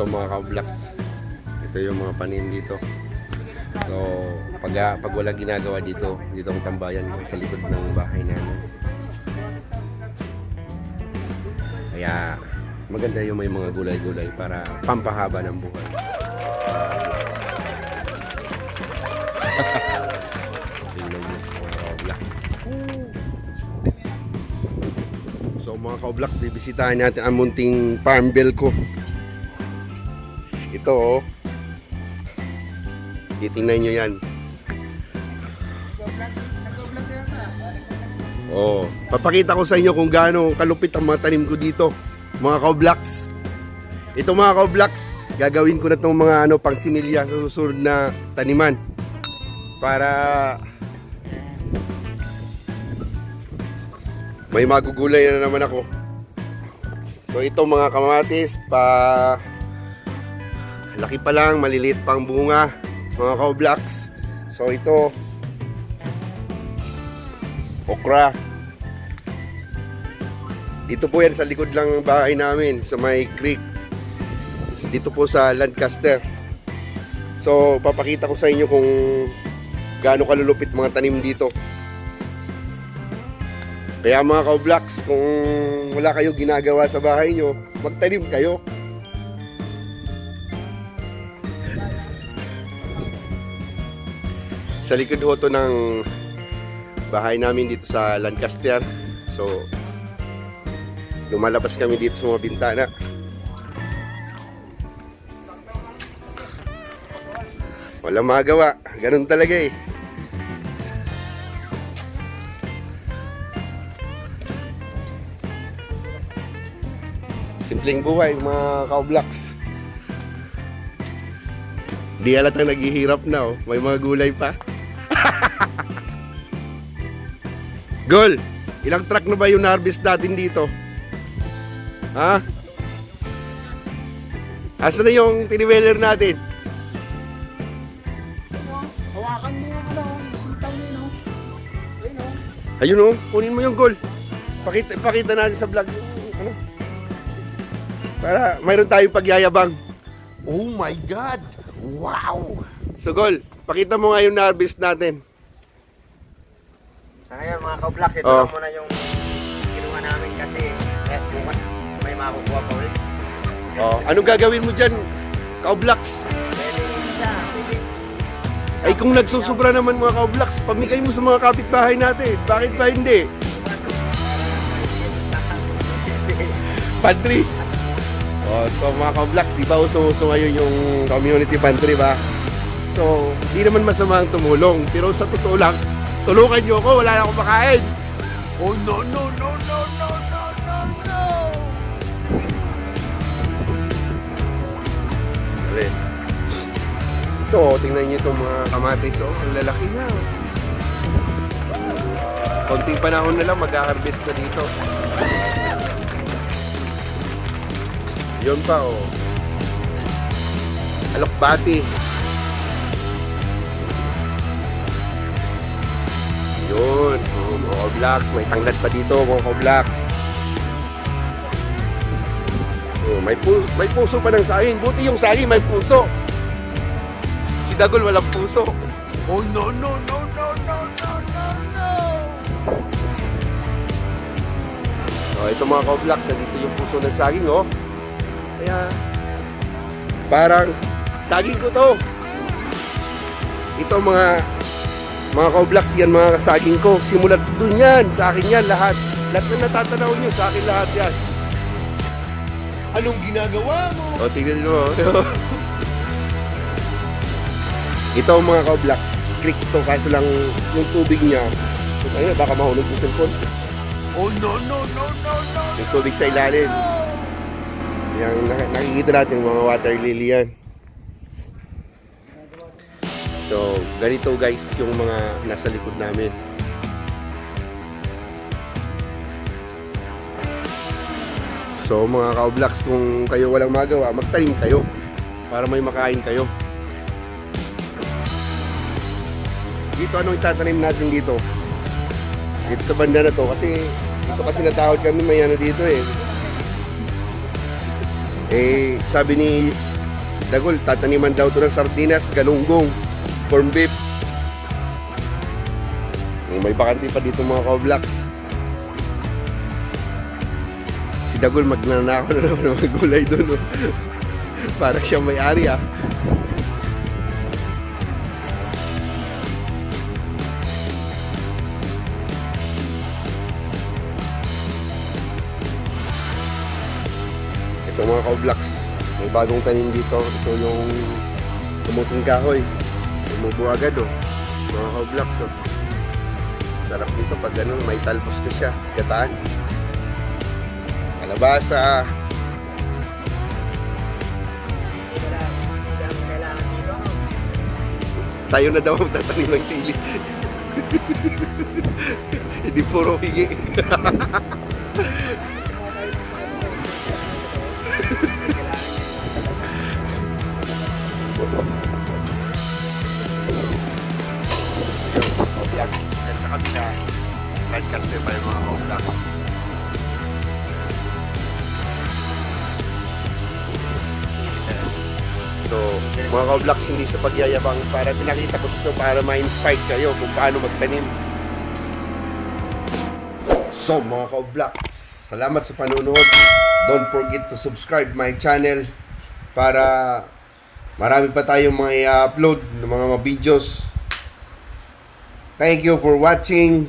mga ka-vlogs. Ito yung mga panin dito. So, pag wala ginagawa dito ang tambayan ko sa likod ng bahay namin. Kaya maganda yung may mga gulay-gulay para pampahaba ng buhay. Tingnan nyo mga ka-vlogs. So mga ka-vlogs, bibisitahin natin ang munting farm bill ko. Ito oh. Titingnan nyo yan. Oh, papakita ko sa inyo kung gaano kalupit ang mga tanim ko dito, mga ka-vlogs. Ito mga ka-vlogs, gagawin ko na itong mga pang similya sa susunod na taniman. Para may magugulay na naman ako. So ito mga kamatis, laki pa lang, maliliit pang bunga, mga ka-vlogs. So ito okra. Dito po yan sa likod lang ng bahay namin, sa may creek. Dito po sa Lancaster. So papakita ko sa inyo kung gaano kalulupit mga tanim dito. Kaya mga ka-vlogs, kung wala kayo ginagawa sa bahay nyo, magtanim kayo. Sa likod ho to ng bahay namin dito sa Lancaster. So lumalabas kami dito sa mga bintana. Walang magawa, ganun talaga eh. Simpleng buhay mga ka-vlogs. Di halatang naghihirap na oh. May mga gulay pa. Gol, ilang truck na ba yung harvest natin dito? Ha? Asa na yung tiniweller natin? Hawakan mo yung sitaw nyo, Ayun oh, kunin mo yung Gol. Pakita natin sa vlog yung para mayroon tayong pagyayabang. Oh my God! Wow! So Gol, pakita mo nga yung na-harvest natin. Sa ngayon mga ka-vlogs, ito lang muna yung ginawa namin kasi bukas may makukuha pa ulit. Anong gagawin mo dyan, ka-vlogs? Pwede isa. Ay kung nagsusubra naman mga ka-vlogs, pamigay mo sa mga kapitbahay natin. Bakit ba hindi? Pantry. So mga ka-vlogs, di ba uso-uso ngayon yung community pantry ba? So, di naman masama ang tumulong. Pero sa totoo lang, tulungan nyo ako, wala na akong makain. Oh no, no, no, no, no, no, no, no. Alin. Ito, tingnan nyo itong mga kamatis. Oh, ang lalaki na. Konting panahon na lang, mag-harvest na dito. Yun pa, oh. Alokbati. Yun, mga ka-vlogs. May tanglad pa dito, mga ka-vlogs. Oh, may puso pa ng saging. Buti yung saging may puso. Si Dagol walang puso. Oh no, no, no, no, no, no, no, no. Oh, ito mga ka-vlogs, nandito yung puso ng saging, oh. Kaya parang saging ko to. Ito mga ka-vlogs, yan mga kasaging ko. Simulat dun yan, sa akin yan lahat. Lahat na natatanaw nyo, sa akin lahat yan. Anong ginagawa mo? O, tingnan nyo. Ito ang mga ka-vlogs. Creek ito, kaso lang yung tubig niya. Ayun, baka mahulog yung cellphone. Oh no, no, no, no, no. Yung tubig sa ilalim. Yung nakikita natin mga water lily yan. So, ganito guys yung mga nasa likod namin. So, mga ka-vlogs, kung kayo walang magawa, magtanim kayo para may makain kayo. Dito, anong itatanim natin dito? Dito sa banda na to, kasi dito kasi natawag kami, may ano dito eh. Sabi ni Dagol, tataniman daw to ng sardinas, galunggong, corn beef. May bakante pa dito mga ka-vlogs. Si Dagol magnanakaw na naman ng mga gulay doon. Oh. Para siya may-ari ah. Ito mga ka-vlogs, may bagong tanim dito. Ito yung tumuting kahoy. Tumubo agad oh. Mga ka-vlogs oh. Sarap nito pag ganun, may talpos na siya. Gataan. Kalabasa. Kailangan dito, no? Tayo na daw ang tatanim ng sili. Hindi puro hingi. Sa kabila, Lancaster pa yung mga ka-vlog. So, mga ka-vlogs, hindi sa pagyayabang, para pinakita ko so para ma-inspire kayo kung paano magtanim. So, mga ka-vlogs, salamat sa panonood. Don't forget to subscribe my channel para marami pa tayong mga i-upload ng mga videos. Thank you for watching.